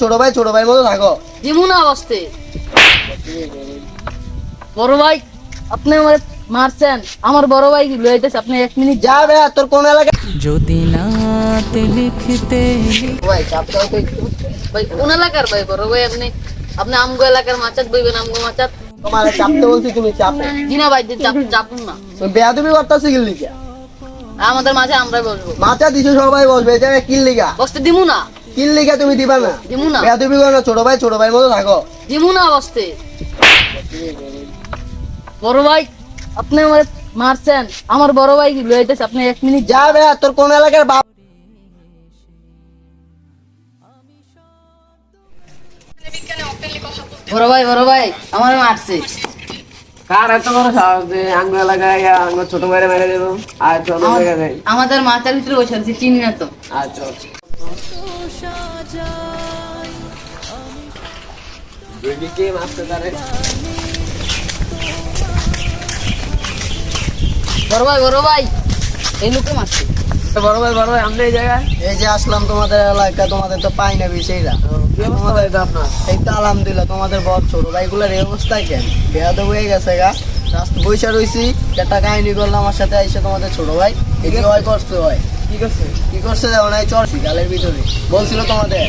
ছোট ভাই মতো থাকো যেমন অবস্থে বড় ভাই আপনি আমার মারছেন, আমার বড় ভাই লইতেছে, আপনি 1 মিনিট যা বে তোর কোন এলাকা যদি নাতে লিখতে ভাই চাপটাও তো একটু ভাই কোন এলাকার ভাই বড় ভাই আপনি আপনি আমগো এলাকার মাচাত বইবেন, আমগো মাচাত তোমার চাপতে বলছি তুমি চাপো জিনা ভাই চাপুন না, তুমি বেয়াদবি করতেছি কি লিগা আমাদের মাঝে আমরাই বসবো, মাথা দিছো সবাই বসবে এটা কি লিগা বসতে দিমু না, কি লিগা তুমি দিবা না দিমু না, বেয়াদবি করো না, ছোট ভাই মতো থাকো দিমু না বসতে বড় ভাই আপনি আমার মারছেন, আমার বড় ভাই লইতেছে, আপনি 1 মিনিট যা বে তোর কোন এলাকার বাপ বড় ভাই আমার মারছে, কার এত বড় সাহস যে আঙ্গ এলাকায় আঙ্গ ছোট ভাইরে মেরে দেবো আর ছোট জায়গা নেই আমাদের মাথার ভিতরে বসে আছে, চিনি না তো আচ্ছা কে মারতে পারে বড় ভাই এই লোকে মারছে, বড় ভাই আমরা এই জায়গায় এই যে আসলাম তোমাদের এলাকা, তোমাদের তো পাই না বিষয়টা কি অবস্থা হয়েছে আপনার এই তো আলহামদুলিল্লাহ তোমাদের বড় ছোট ভাইগুলোর এই অবস্থা কেন বেয়াদব হয়ে গেছে গা রাস্তা বৈশা রইছি একটা কাহিনী করলাম আমার সাথে এসে তোমাদের ছোট ভাই এই কি হয় করতে হয় কি করছে কি করছে যাও না চড়ছি গালের ভিতরে বলছিল তোমাদের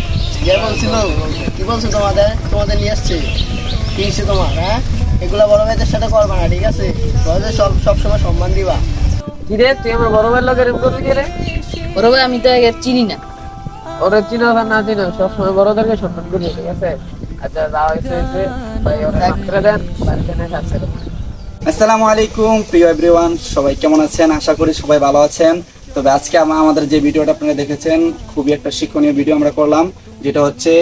যে বলছিল কি বলছো তোমাদের নিয়ে আসছে কি হচ্ছে তোমার হ্যাঁ এগুলা বড় ভাইদের সাথে করবা না ঠিক আছে বড়দের সবসময় সম্মান দিবা কি রে তুই আমার বড় ভাইয়ের লোকের করবি কি রে বড় ভাই আমি তো একে চিনি না, ওরা চিনো আর না চিনো সবসময় বড়দেরকে সম্মান করি ঠিক আছে আচ্ছা যা হয়েছে ভাই ওরা মাফ করে দেন বাড়িতে নিয়ে শাস্তি দেন। আসসালামু আলাইকুম প্রিয় এভরিওয়ান, সবাই কেমন আছেন? আশা করি সবাই ভালো আছেন। তবে আজকে আমাদের যে ভিডিওটা আপনারা দেখেছেন খুবই একটা শিক্ষণীয় ভিডিও আমরা করলাম, যেটা হচ্ছে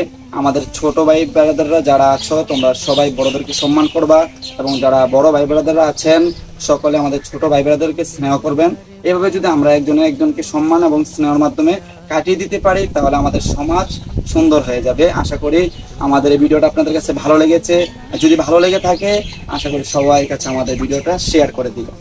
আমাদের ছোট ভাই ব্রাদাররা যারা আছো তোমরা সবাই বড়দেরকে সম্মান করবা এবং যারা বড় ভাই ব্রাদাররা আছেন সকলে আমাদের ছোট ভাই ব্রাদারকে স্নেহ করবেন। এভাবে যদি আমরা একজনকে সম্মান এবং স্নেহের মাধ্যমে কাটিয়ে দিতে পারি তাহলে আমাদের সমাজ সুন্দর হয়ে যাবে। আশা করি আমাদের এই ভিডিওটা আপনাদের কাছে ভালো লেগেছে, যদি ভালো লেগে থাকে আশা করি সবাই কাছে আমাদের ভিডিওটা শেয়ার করে দিবেন।